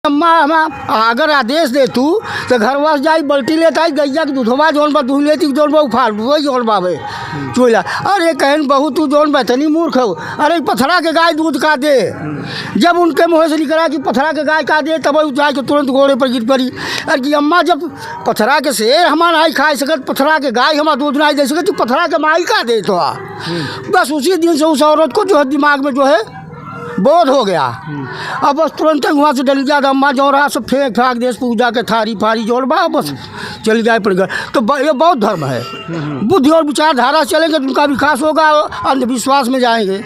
अम्मा अगर आदेश दे तू तो घर वास जाई बल्टी लेता आई गैया के दूधवा जौन बा दूध लेती जौन बा उफाड़ वही जौन बावे चूल्हा। अरे कहन बहू तू जौन बैठनी मूर्ख हो, अरे पथरा के गाय दूध का दे। जब उनके मुँह से निकला कि पथरा के गाय का दे तब जाए के तुरंत घोड़े पर गिर पड़ी। अरे कि अम्मा जब पथरा के शेर हमारा नहीं खा सकत, पथरा के गाय हमारा दूध नहीं दे सकत, तू पथरा के माई का दे तो बस उसी दिन से उस औरत को जो है दिमाग में जो है बोध हो गया। अब बस तुरंत वहाँ से डल गया। अम्मा जो रहा सब फेंक फाक देश पूजा के थारी फारी जोड़ बा बस चल गए पड़ गए। तो ये बौद्ध धर्म है। बुद्धि और विचारधारा चलेंगे तो उनका विकास होगा, अंधविश्वास में जाएंगे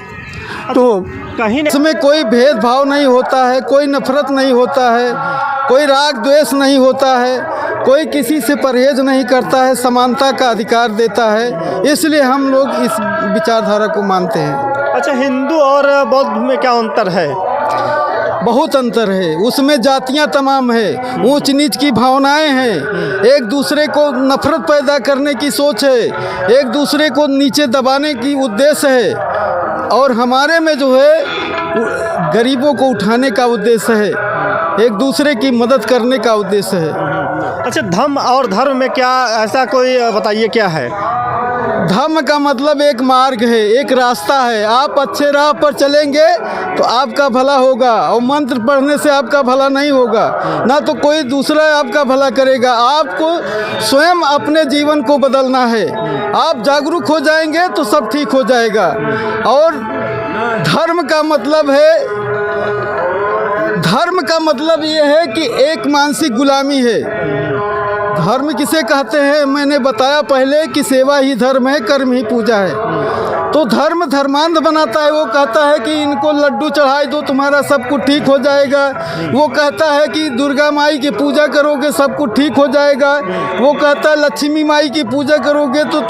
तो कहीं इसमें कोई भेदभाव नहीं होता है, कोई नफरत नहीं होता है, कोई राग द्वेष नहीं होता है, कोई किसी से परहेज नहीं करता है, समानता का अधिकार देता है। इसलिए हम लोग इस विचारधारा को मानते हैं। अच्छा, हिंदू और बौद्ध में क्या अंतर है? बहुत अंतर है, उसमें जातियां तमाम है, ऊंच नीच की भावनाएं हैं, एक दूसरे को नफरत पैदा करने की सोच है, एक दूसरे को नीचे दबाने की उद्देश्य है, और हमारे में जो है गरीबों को उठाने का उद्देश्य है, एक दूसरे की मदद करने का उद्देश्य है। अच्छा, धर्म और धर्म में क्या ऐसा कोई बताइए क्या है? धर्म का मतलब एक मार्ग है, एक रास्ता है। आप अच्छे राह पर चलेंगे तो आपका भला होगा, और मंत्र पढ़ने से आपका भला नहीं होगा, ना तो कोई दूसरा आपका भला करेगा। आपको स्वयं अपने जीवन को बदलना है। आप जागरूक हो जाएंगे तो सब ठीक हो जाएगा। और धर्म का मतलब ये है कि एक मानसिक गुलामी है। धर्म किसे कहते हैं? मैंने बताया पहले कि सेवा ही धर्म है, कर्म ही पूजा है। तो धर्म धर्मांध बनाता है। वो कहता है कि इनको लड्डू चढ़ाई दो तुम्हारा सब कुछ ठीक हो जाएगा। वो कहता है कि दुर्गा माई की पूजा करोगे सब कुछ ठीक हो जाएगा। वो कहता है लक्ष्मी माई की पूजा करोगे तो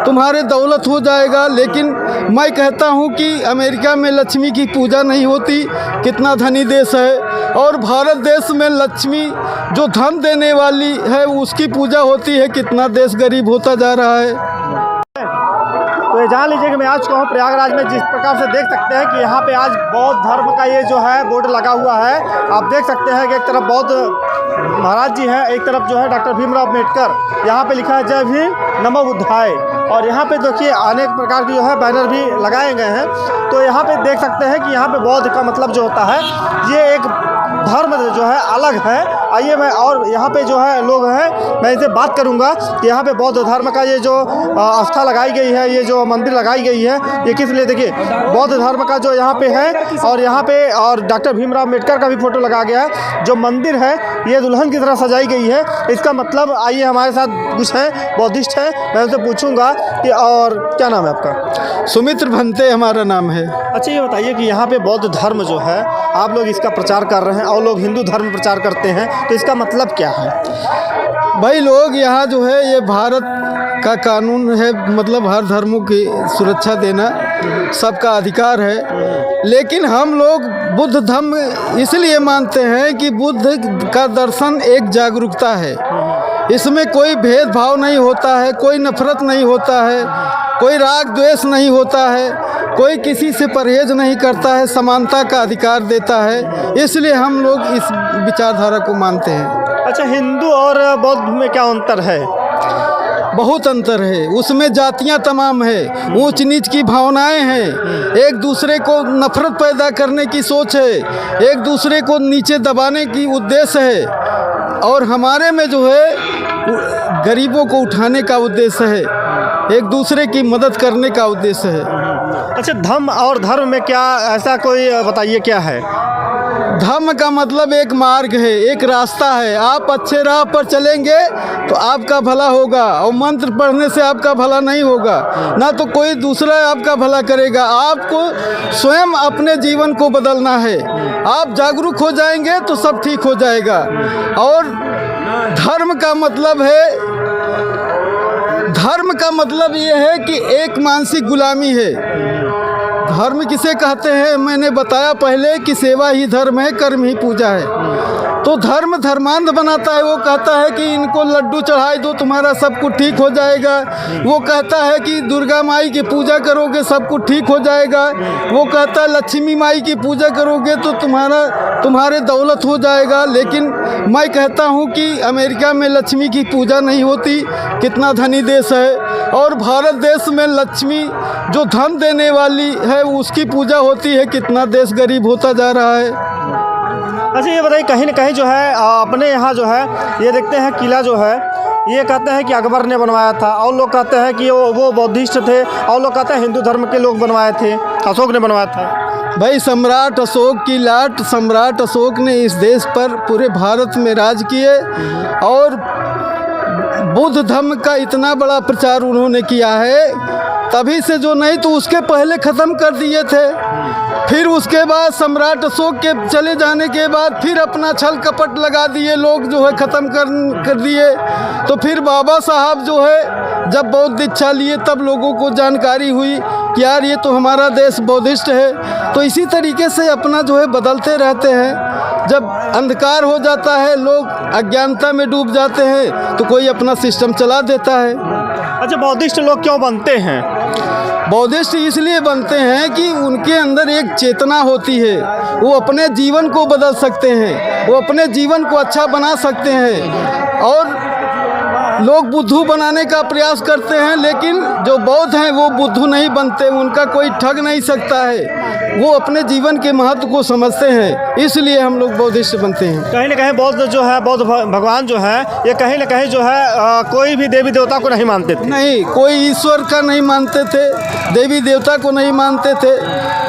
तुम्हारे दौलत हो जाएगा। लेकिन मैं कहता हूँ कि अमेरिका में लक्ष्मी की पूजा नहीं होती, कितना धनी देश है, और भारत देश में लक्ष्मी जो धन देने वाली है उसकी पूजा होती है। कितना देश गरीब होता जा रहा है। तो ये जान लीजिए कि मैं आज चुका हूँ प्रयागराज में। जिस प्रकार से देख सकते हैं कि यहाँ पे आज बौद्ध धर्म का ये जो है बोर्ड लगा हुआ है। आप देख सकते हैं कि एक तरफ बौद्ध महाराज जी हैं, एक तरफ जो है डॉक्टर भीमराव अम्बेडकर। यहाँ पे लिखा है जय भीम नमो बुद्धाय। और यहाँ पे देखिए अनेक प्रकार के जो है बैनर भी लगाए गए हैं। तो यहाँ पे देख सकते हैं कि यहाँ पे बौद्ध का मतलब जो होता है ये एक धर्म जो है अलग है। आइए मैं और यहाँ पे जो है लोग हैं, मैं इनसे बात करूँगा कि यहाँ पे बौद्ध धर्म का ये जो आस्था लगाई गई है, ये जो मंदिर लगाई गई है, ये किस लिए? देखिए बौद्ध धर्म का जो यहाँ पे है, और यहाँ पे और डॉक्टर भीमराव अम्बेडकर का भी फोटो लगाया गया है। जो मंदिर है ये दुल्हन की तरह सजाई गई है। इसका मतलब आइए हमारे साथ कुछ हैं बौद्धिस्ट हैं, मैं उनसे पूछूँगा कि और क्या नाम है आपका? सुमित्र भंते हमारा नाम है। अच्छा, ये बताइए कि यहाँ पे बौद्ध धर्म जो है आप लोग इसका प्रचार कर रहे हैं और लोग हिंदू धर्म प्रचार करते हैं, तो इसका मतलब क्या है? भाई लोग यहाँ जो है ये भारत का कानून है, मतलब हर धर्मों की सुरक्षा देना सबका अधिकार है। लेकिन हम लोग बुद्ध धर्म इसलिए मानते हैं कि बुद्ध का दर्शन एक जागरूकता है। इसमें कोई भेदभाव नहीं होता है, कोई नफरत नहीं होता है, कोई राग द्वेष नहीं होता है, कोई किसी से परहेज नहीं करता है, समानता का अधिकार देता है। इसलिए हम लोग इस विचारधारा को मानते हैं। अच्छा, हिंदू और बौद्ध में क्या अंतर है? बहुत अंतर है, उसमें जातियां तमाम है, ऊंच नीच की भावनाएं हैं, एक दूसरे को नफरत पैदा करने की सोच है, एक दूसरे को नीचे दबाने की उद्देश्य है, और हमारे में जो है गरीबों को उठाने का उद्देश्य है, एक दूसरे की मदद करने का उद्देश्य है। अच्छा, धर्म और धर्म में क्या ऐसा कोई बताइए क्या है? धर्म का मतलब एक मार्ग है, एक रास्ता है। आप अच्छे राह पर चलेंगे तो आपका भला होगा, और मंत्र पढ़ने से आपका भला नहीं होगा, ना तो कोई दूसरा आपका भला करेगा। आपको स्वयं अपने जीवन को बदलना है। आप जागरूक हो जाएंगे तो सब ठीक हो जाएगा। और धर्म का मतलब ये है कि एक मानसिक गुलामी है। धर्म किसे कहते हैं? मैंने बताया पहले कि सेवा ही धर्म है, कर्म ही पूजा है। तो धर्म धर्मांध बनाता है। वो कहता है कि इनको लड्डू चढ़ाई दो तुम्हारा सब कुछ ठीक हो जाएगा। वो कहता है कि दुर्गा माई की पूजा करोगे सब कुछ ठीक हो जाएगा। वो कहता है लक्ष्मी माई की पूजा करोगे तो तुम्हारे दौलत हो जाएगा। लेकिन मैं कहता हूँ कि अमेरिका में लक्ष्मी की पूजा नहीं होती, कितना धनी देश है, और भारत देश में लक्ष्मी जो धन देने वाली है उसकी पूजा होती है। कितना देश गरीब होता जा रहा है। अच्छा ये बताइए, कहीं ना कहीं जो है अपने यहाँ जो है ये देखते हैं किला जो है ये कहते हैं कि अकबर ने बनवाया था, और लोग कहते हैं कि वो बौद्धिस्ट थे, और लोग कहते हैं हिंदू धर्म के लोग बनवाए थे, अशोक ने बनवाया था। भाई सम्राट अशोक की लाट, सम्राट अशोक ने इस देश पर पूरे भारत में राज किए, और बुद्ध धर्म का इतना बड़ा प्रचार उन्होंने किया है, तभी से जो नहीं तो उसके पहले ख़त्म कर दिए थे। फिर उसके बाद सम्राट अशोक के चले जाने के बाद फिर अपना छल कपट लगा दिए लोग, जो है ख़त्म कर दिए। तो फिर बाबा साहब जो है जब बौद्ध दीक्षा लिए तब लोगों को जानकारी हुई कि यार ये तो हमारा देश बौद्धिस्ट है। तो इसी तरीके से अपना जो है बदलते रहते हैं। जब अंधकार हो जाता है, लोग अज्ञानता में डूब जाते हैं, तो कोई अपना सिस्टम चला देता है। अच्छा, बौद्धिस्ट लोग क्यों बनते हैं? बौद्धिस्ट इसलिए बनते हैं कि उनके अंदर एक चेतना होती है, वो अपने जीवन को बदल सकते हैं, वो अपने जीवन को अच्छा बना सकते हैं। और लोग बुद्धू बनाने का प्रयास करते हैं, लेकिन जो बौद्ध हैं वो बुद्धू नहीं बनते, उनका कोई ठग नहीं सकता है। वो अपने जीवन के महत्व को समझते हैं, इसलिए हम लोग बौद्धिस्ट बनते हैं। कहीं ना कहीं बौद्ध जो है, बौद्ध भगवान जो है, ये कहीं ना कहीं जो है कोई भी देवी देवता को नहीं मानते थे। नहीं, कोई ईश्वर का नहीं मानते थे, देवी देवता को नहीं मानते थे,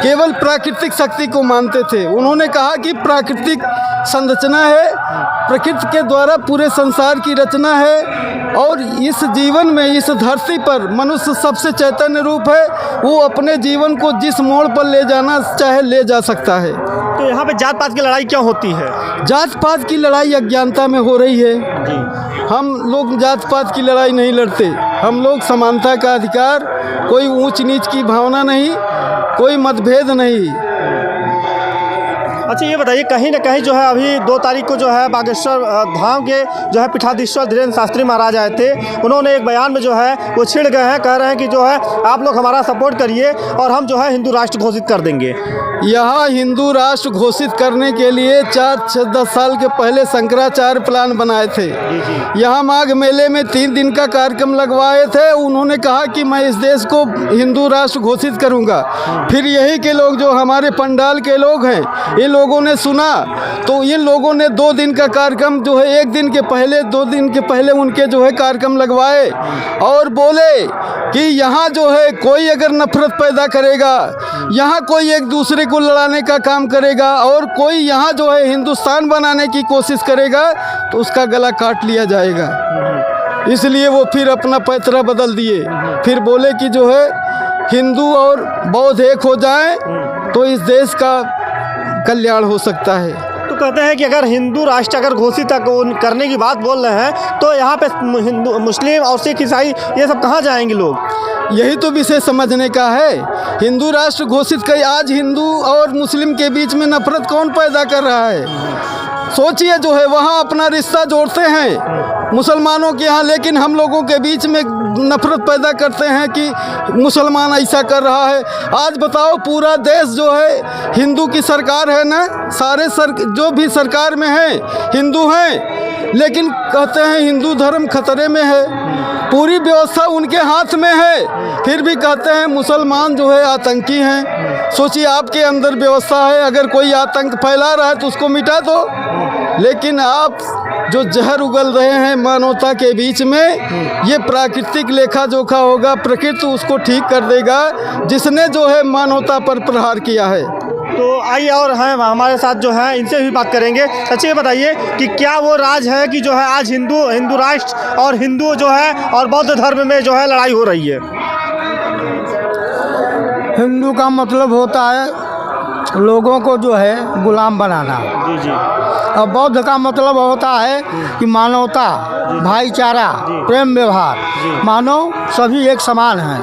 केवल प्राकृतिक शक्ति को मानते थे। उन्होंने कहा कि प्राकृतिक संरचना है, प्रकृति के द्वारा पूरे संसार की रचना है, और इस जीवन में इस धरती पर मनुष्य सबसे चैतन्य रूप है। वो अपने जीवन को जिस मोड़ पर ले जाना चाहे ले जा सकता है। तो यहाँ पे जात पात की लड़ाई क्यों होती है? जात पात की लड़ाई अज्ञानता में हो रही है जी। हम लोग जात पात की लड़ाई नहीं लड़ते, हम लोग समानता का अधिकार, कोई ऊंच नीच की भावना नहीं, कोई मतभेद नहीं। अच्छा ये बताइए, कहीं ना कहीं जो है अभी 2 तारीख को जो है बागेश्वर धाम के जो है पीठाधीश्वर धीरेन्द्र शास्त्री महाराज आए थे। उन्होंने एक बयान में जो है वो छिड़ गए हैं, कह रहे हैं कि जो है आप लोग हमारा सपोर्ट करिए और हम जो है हिंदू राष्ट्र घोषित कर देंगे। यहाँ हिंदू राष्ट्र घोषित करने के लिए 4-10 साल के पहले शंकराचार्य प्लान बनाए थे। यहाँ माघ मेले में 3 दिन का कार्यक्रम लगवाए थे। उन्होंने कहा कि मैं इस देश को हिंदू राष्ट्र घोषित करूँगा। फिर यही के लोग जो हमारे पंडाल के लोग हैं, ये लोगों ने सुना, तो इन लोगों ने 2 दिन का कार्यक्रम जो है 1 दिन के पहले 2 दिन के पहले उनके जो है कार्यक्रम लगवाए, और बोले कि यहाँ जो है कोई अगर नफरत पैदा करेगा, यहाँ कोई एक दूसरे को लड़ाने का काम करेगा, और कोई यहाँ जो है हिंदुस्तान बनाने की कोशिश करेगा तो उसका गला काट लिया जाएगा। इसलिए वो फिर अपना पैतरा बदल दिए। फिर बोले कि जो है हिंदू और बौद्ध एक हो जाएं तो इस देश का कल्याण हो सकता है। तो कहते हैं कि अगर हिंदू राष्ट्र अगर घोषित करने की बात बोल रहे हैं तो यहाँ पे हिंदू, मुस्लिम और सिख ईसाई ये सब कहाँ जाएंगे लोग? यही तो विषय समझने का है। हिंदू राष्ट्र घोषित कर, आज हिंदू और मुस्लिम के बीच में नफरत कौन पैदा कर रहा है? सोचिए, जो है वहाँ अपना रिश्ता जोड़ते हैं मुसलमानों के यहाँ, लेकिन हम लोगों के बीच में नफरत पैदा करते हैं कि मुसलमान ऐसा कर रहा है। आज बताओ, पूरा देश जो है हिंदू की सरकार है ना, सारे जो भी सरकार में है हिंदू हैं, लेकिन कहते हैं हिंदू धर्म खतरे में है, पूरी व्यवस्था उनके हाथ में है, फिर भी कहते हैं मुसलमान जो है आतंकी हैं। सोचिए, आपके अंदर व्यवस्था है, अगर कोई आतंक फैला रहा है तो उसको मिटा दो, लेकिन आप जो जहर उगल रहे हैं मानवता के बीच में, ये प्राकृतिक लेखा जोखा होगा, प्रकृति उसको ठीक कर देगा जिसने जो है मानवता पर प्रहार किया है। तो आइए और हैं हमारे साथ जो है इनसे भी बात करेंगे। अच्छा ये बताइए कि क्या वो राज है कि जो है आज हिंदू राष्ट्र और हिंदू जो है और बौद्ध धर्म में जो है लड़ाई हो रही है? हिंदू का मतलब होता है लोगों को जो है गुलाम बनाना। जी जी। और बौद्ध का मतलब होता है कि मानवता, भाईचारा, प्रेम व्यवहार, मानव सभी एक समान हैं।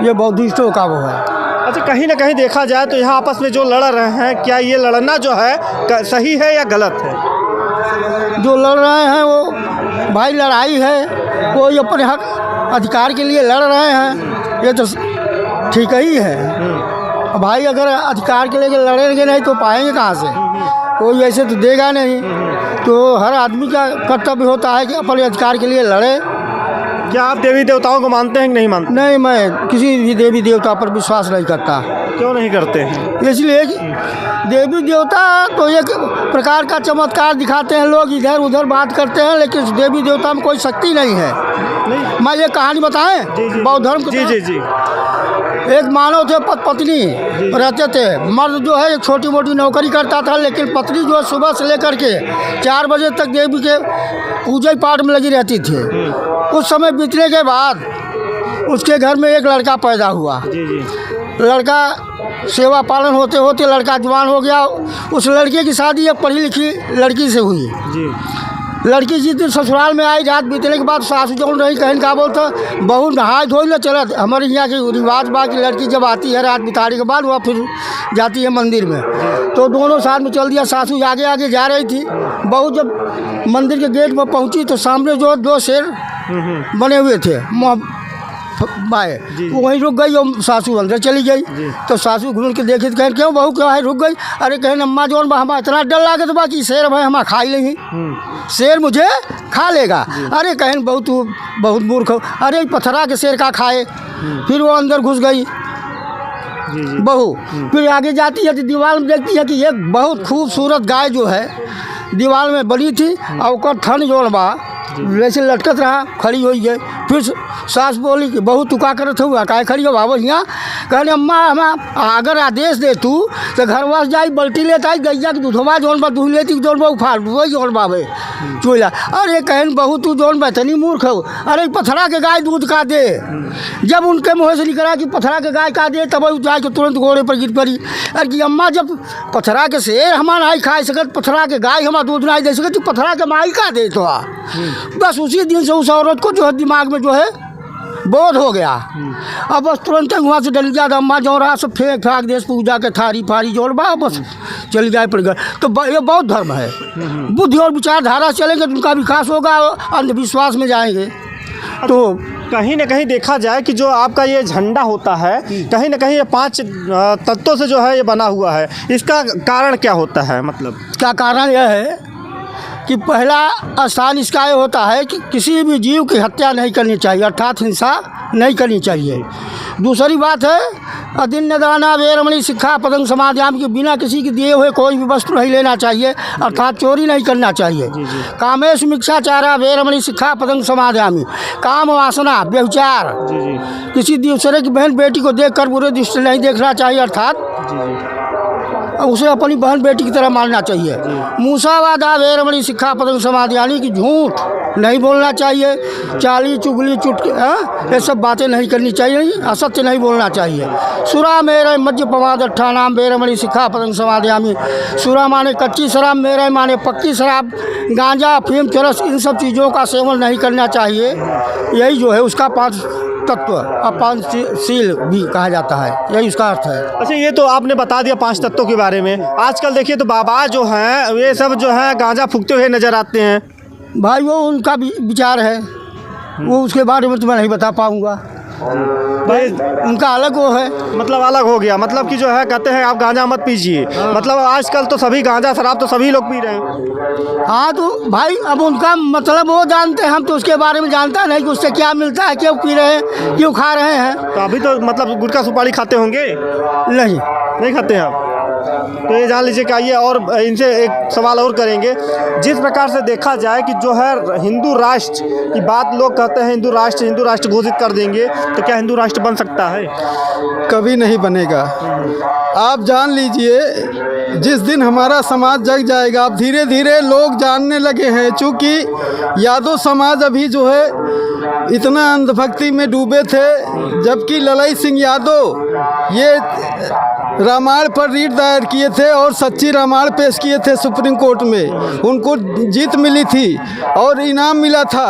ये बौद्धिस्टों का वो है। अच्छा, कहीं ना कहीं देखा जाए तो यहाँ आपस में जो लड़ रहे हैं, क्या ये लड़ना जो है सही है या गलत है? जो लड़ रहे हैं वो भाई लड़ाई है, कोई अपने हक अधिकार के लिए लड़ रहे हैं, ये तो ठीक ही है। भाई अगर अधिकार के लिए लड़ेंगे नहीं तो पाएंगे कहाँ से? कोई ऐसे तो देगा नहीं। तो हर आदमी का कर्तव्य होता है कि अपने अधिकार के लिए लड़े। क्या आप देवी देवताओं को मानते हैं कि नहीं मानते? नहीं, मैं किसी भी देवी देवता पर विश्वास नहीं करता। क्यों नहीं करते हैं? इसलिए कि देवी देवता तो एक प्रकार का चमत्कार दिखाते हैं, लोग इधर उधर बात करते हैं, लेकिन देवी देवता में कोई शक्ति नहीं है। नहीं। मैं ये कहानी बताएं बौद्ध धर्म जी जी जी। एक मानव थे, पत्नी रहते थे। मर्द जो है एक छोटी मोटी नौकरी करता था, लेकिन पत्नी जो है सुबह से लेकर के 4 बजे तक देवी के पूजा पाठ में लगी रहती थी। कुछ समय बीतने के बाद उसके घर में एक लड़का पैदा हुआ। जी जी। लड़का सेवा पालन होते होते लड़का जवान हो गया। उस लड़के की शादी एक पढ़ी लिखी लड़की से हुई। जी। लड़की जिस दिन ससुराल में आई, रात बीतने के बाद सासू जौन रही, कहीं का बोलता बहू नहाए धोई ले चला। हमारे यहाँ के रिवाज बा कि लड़की जब आती है रात बिताने के बाद वह फिर जाती है मंदिर में, तो दोनों साथ में चल दिया। सासू आगे आगे जा रही थी। बहू जब मंदिर के गेट पर पहुँची तो सामने जो 2 शेर बने हुए थे बाए, वहीं रुक गई और सासू अंदर चली गई। तो सासू घूम के देखी तो कहें क्यों बहू क्यों है रुक गई? अरे कहें अम्मा जौन बा हमारा इतना डर लागे तो बाकी शेर भाई हमारा खा ही लेंगे, शेर मुझे खा लेगा। अरे कहें बहू तू बहुत मूर्ख हो। अरे पथरा के शेर का खाए। फिर वो अंदर घुस गई बहू। फिर आगे जाती है तो दीवार में देखती है कि एक बहुत खूबसूरत गाय जो है दीवार में बनी थी और उसका थन जोड़ बा वैसे लटकत रहा, खड़ी हो गई। फिर सास बोली कि बहू तू का करत हुआ काय खड़ी हो बाबा यहाँ? कहने अम्मा हम अगर आदेश दे तू तो घर वास जाई बल्टी लेता आई गैया के दूधवा जौन बा दूध लेती जौन बा उफाड़ वही जौन बाबे चूल्हा। अरे कहन बहू तू जौन बैतनी मूर्ख हो। अरे पथरा के गाय दूध का दे। जब उनके मुँह से निकला कि पथरा के गाय का दे तब जाए के तुरंत घोड़े पर गिर पड़ी। अरे कि अम्मा जब पथरा के शेर हमारा नहीं खा सकत, पथरा के गाय हमारा दूध नहीं दे सकत, तू पथरा के माई का दे तो बस उसी दिन से उस औरत को जो है दिमाग में जो है बोध हो गया। अब बस तुरंत वहाँ से डल गया। अम्मा जो रहा सब फेंक फाक देश पूजा के थारी फारी जोड़ बा बस चल गए पड़ गए। तो ये बौद्ध धर्म है। बुद्धि और विचारधारा चलेंगे तो उनका विकास होगा, अंधविश्वास में जाएंगे। तो कहीं ना कहीं देखा जाए कि जो आपका ये झंडा होता है कहीं ना कहीं ये 5 तत्वों से जो है ये बना हुआ है, इसका कारण क्या होता है? मतलब क्या कारण यह है कि पहला स्थान इसका ये होता है कि किसी भी जीव की हत्या नहीं करनी चाहिए, अर्थात हिंसा नहीं करनी चाहिए। दूसरी बात है अदिन्य दाना वेरमणि शिक्षा पदंग समाध्याम के बिना किसी के दिए हुए कोई भी वस्तु नहीं लेना चाहिए, अर्थात चोरी नहीं करना चाहिए। कामेश मिक्षाचारा वेरमणि शिक्षा पदंग समाध्यामी, काम वासना व्यभिचार, किसी दूसरे की बहन बेटी को देखकर बुरे दृष्टि नहीं देखना चाहिए, अर्थात उसे अपनी बहन बेटी की तरह मानना चाहिए। मूसावादा वेरमणि शिक्षा पदंग समाध्यानी की झूठ नहीं बोलना चाहिए, चाली चुगली चुटकी ये सब बातें नहीं करनी चाहिए, असत्य नहीं बोलना चाहिए। सुरा मेरे मध्य पवादट्ठा नाम वेरमणि शिक्षा पदंग समाध्यामी। सुरा माने कच्ची शराब, मेरे माने पक्की शराब, गांजा अफीम चरस इन सब चीज़ों का सेवन नहीं करना चाहिए। यही जो है उसका 5 तत्व अपांचशील भी कहा जाता है, यही उसका अर्थ है। अच्छा, ये तो आपने बता दिया 5 तत्वों के बारे में। आजकल देखिए तो बाबा जो हैं ये सब जो है गांजा फूकते हुए नजर आते हैं। भाई वो उनका विचार है, वो उसके बारे में तो मैं नहीं बता पाऊँगा। भाई उनका अलग वो है, मतलब अलग हो गया। मतलब कि जो है कहते हैं आप गांजा मत पीजिए। मतलब आजकल तो सभी गांजा शराब तो सभी लोग पी रहे हैं। हाँ तो भाई अब उनका मतलब वो जानते हैं, हम तो उसके बारे में जानता नहीं कि उससे क्या मिलता है, क्यों पी रहे हैं, क्यों खा रहे हैं। तो अभी तो मतलब गुटखा सुपारी खाते होंगे? नहीं खाते हैं आप? तो ये जान लीजिए कि आइए और इनसे एक सवाल और करेंगे। जिस प्रकार से देखा जाए कि जो है हिंदू राष्ट्र की बात लोग कहते हैं, हिंदू राष्ट्र घोषित कर देंगे, तो क्या हिंदू राष्ट्र बन सकता है? कभी नहीं बनेगा। आप जान लीजिए जिस दिन हमारा समाज जग जाएगा, अब धीरे धीरे लोग जानने लगे हैं। चूँकि यादव समाज अभी जो है इतना अंधभक्ति में डूबे थे, जबकि ललाई सिंह यादव ये रामायण पर रीट दायर किए थे और सच्ची रामायण पेश किए थे सुप्रीम कोर्ट में। उनको जीत मिली थी और इनाम मिला था।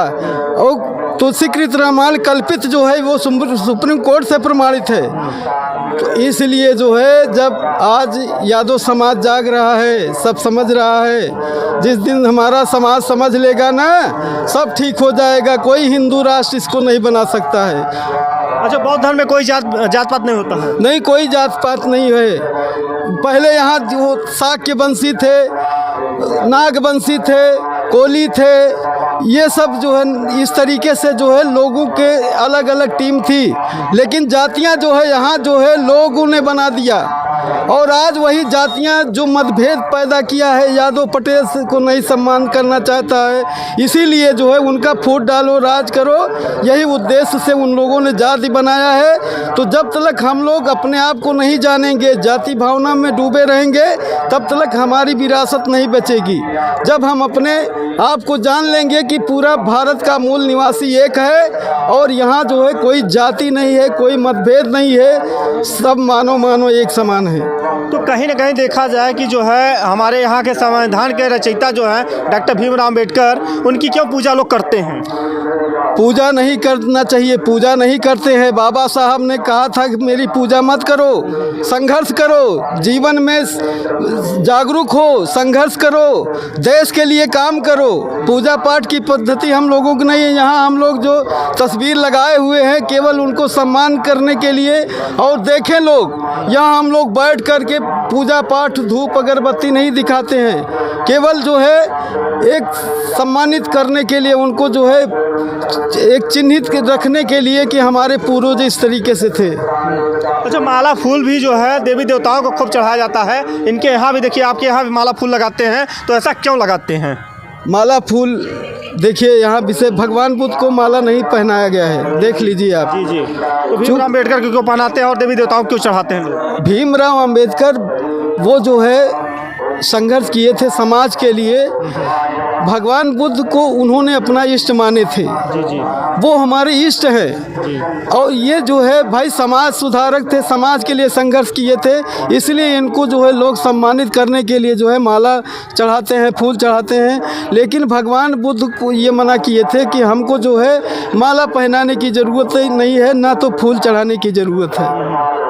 और तुलसीकृत रामायण कल्पित जो है वो सुप्रीम कोर्ट से प्रमाणित है। तो इसलिए जो है जब आज यादव समाज जाग रहा है, सब समझ रहा है, जिस दिन हमारा समाज समझ लेगा ना, सब ठीक हो जाएगा। कोई हिंदू राष्ट्र इसको नहीं बना सकता है। अच्छा, बौद्ध धर्म में कोई जात पात नहीं होता है? नहीं, कोई जात पात नहीं है। पहले यहाँ वो शाक्य वंशी थे, नाग वंशी थे, कोली थे, ये सब जो है इस तरीके से जो है लोगों के अलग अलग टीम थी। लेकिन जातियाँ जो है यहाँ जो है लोगों ने बना दिया, और आज वही जातियाँ जो मतभेद पैदा किया है, यादव पटेल को नहीं सम्मान करना चाहता है, इसीलिए जो है उनका फूट डालो, राज करो, यही उद्देश्य से उन लोगों ने जाति बनाया है। तो जब तक हम लोग अपने आप को नहीं जानेंगे, जाति भावना में डूबे रहेंगे, तब तक हमारी विरासत नहीं बचेगी। जब हम अपने आप को जान लेंगे कि पूरा भारत का मूल निवासी एक है, और यहाँ जो है कोई जाति नहीं है, कोई मतभेद नहीं है, सब मानो एक समान है। तो कहीं ना कहीं देखा जाए कि जो है हमारे यहाँ के संविधान के रचयिता जो हैं डॉक्टर भीमराव अम्बेडकर, उनकी क्यों पूजा लोग करते हैं? पूजा नहीं करना चाहिए, पूजा नहीं करते हैं। बाबा साहब ने कहा था कि मेरी पूजा मत करो, संघर्ष करो, जीवन में जागरूक हो, संघर्ष करो, देश के लिए काम करो। पूजा पाठ की पद्धति हम लोगों की नहीं है। यहाँ हम लोग जो तस्वीर लगाए हुए हैं केवल उनको सम्मान करने के लिए, और देखें लोग, यहाँ हम लोग बैठ कर के पूजा पाठ, धूप अगरबत्ती नहीं दिखाते हैं, केवल जो है एक सम्मानित करने के लिए, उनको जो है एक चिन्हित रखने के लिए कि हमारे पूर्वज इस तरीके से थे। अच्छा, माला फूल भी जो है देवी देवताओं को खूब चढ़ाया जाता है। इनके यहाँ भी देखिए, आपके यहाँ भी माला फूल लगाते हैं, तो ऐसा क्यों लगाते हैं? माला फूल देखिए, यहाँ विषय भगवान बुद्ध को माला नहीं पहनाया गया है, देख लीजिए आप। जी। तो भीमराव अम्बेडकर क्यों पहनाते हैं और देवी देवताओं को क्यों चढ़ाते हैं लोग? भीमराव अम्बेडकर वो जो है संघर्ष किए थे समाज के लिए। भगवान बुद्ध को उन्होंने अपना इष्ट माने थे। जी। वो हमारे इष्ट है, और ये जो है भाई समाज सुधारक थे, समाज के लिए संघर्ष किए थे, इसलिए इनको जो है लोग सम्मानित करने के लिए जो है माला चढ़ाते हैं, फूल चढ़ाते हैं। लेकिन भगवान बुद्ध को ये मना किए थे कि हमको जो है माला पहनाने की ज़रूरत नहीं है, ना तो फूल चढ़ाने की ज़रूरत है।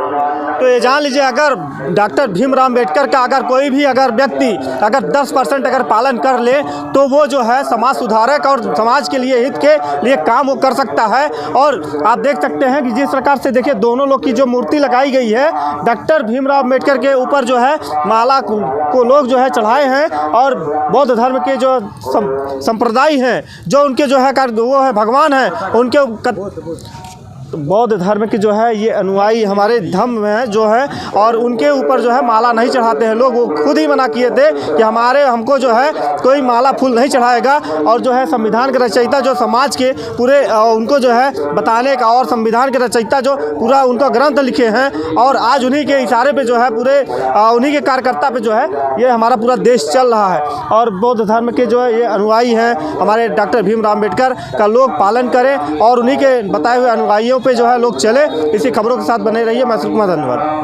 तो ये जान लीजिए, अगर डॉक्टर भीमराव अम्बेडकर का अगर कोई भी व्यक्ति अगर 10% अगर पालन कर ले, तो वो जो है समाज सुधारक और समाज के लिए, हित के लिए काम वो कर सकता है। और आप देख सकते हैं कि जिस प्रकार से देखिए दोनों लोग की जो मूर्ति लगाई गई है, डॉक्टर भीमराव अम्बेडकर के ऊपर जो है माला को लोग जो है चढ़ाए हैं, और बौद्ध धर्म के जो संप्रदाय हैं, जो उनके जो है वो है भगवान हैं, उनके बौद्ध धर्म के जो है ये अनुयायी हमारे धर्म में जो है, और उनके ऊपर जो है माला नहीं चढ़ाते हैं लोग। वो खुद ही मना किए थे कि हमको जो है कोई माला फूल नहीं चढ़ाएगा। और जो है संविधान के रचयिता जो समाज के पूरे उनको जो है बताने का, और संविधान के रचयिता जो पूरा उनका ग्रंथ लिखे हैं, और आज उन्हीं के इशारे पे जो है पूरे उन्हीं के कार्यकर्ता पे जो है ये हमारा पूरा देश चल रहा है। और बौद्ध धर्म के जो है ये अनुयायी हैं हमारे डॉक्टर भीमराव अम्बेडकर का लोग पालन करें, और उन्हीं के बताए हुए अनुयायियों पे जो है लोग चले। इसी खबरों के साथ बने रहिए। मैं सुकुमार, धन्यवाद।